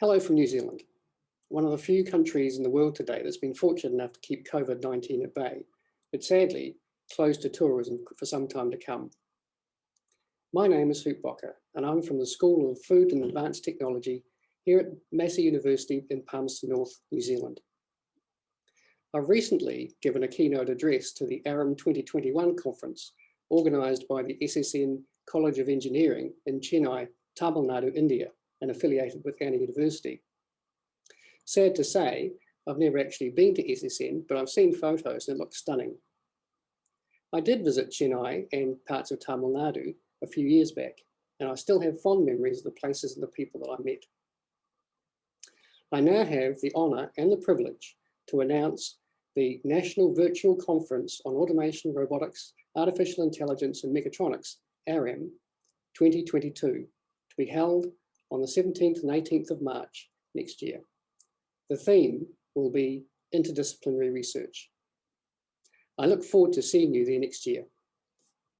Hello from New Zealand, one of the few countries in the world today that's been fortunate enough to keep COVID-19 at bay, but sadly closed to tourism for some time to come. My name is Huub, and I'm from the School of Food and Advanced Technology here at Massey University in Palmerston North, New Zealand. I've recently given a keynote address to the ARAM 2021 conference organised by the SSN College of Engineering in Chennai, Tamil Nadu, India, and affiliated with Anna University. Sad to say, I've never actually been to SSN, but I've seen photos and it looks stunning. I did visit Chennai and parts of Tamil Nadu a few years back, and I still have fond memories of the places and the people that I met. I now have the honour and the privilege to announce the National Virtual Conference on Automation, Robotics, Artificial Intelligence and Mechatronics, ARAM 2022, to be held on the 17th and 18th of March next year. The theme will be interdisciplinary research. I look forward to seeing you there next year.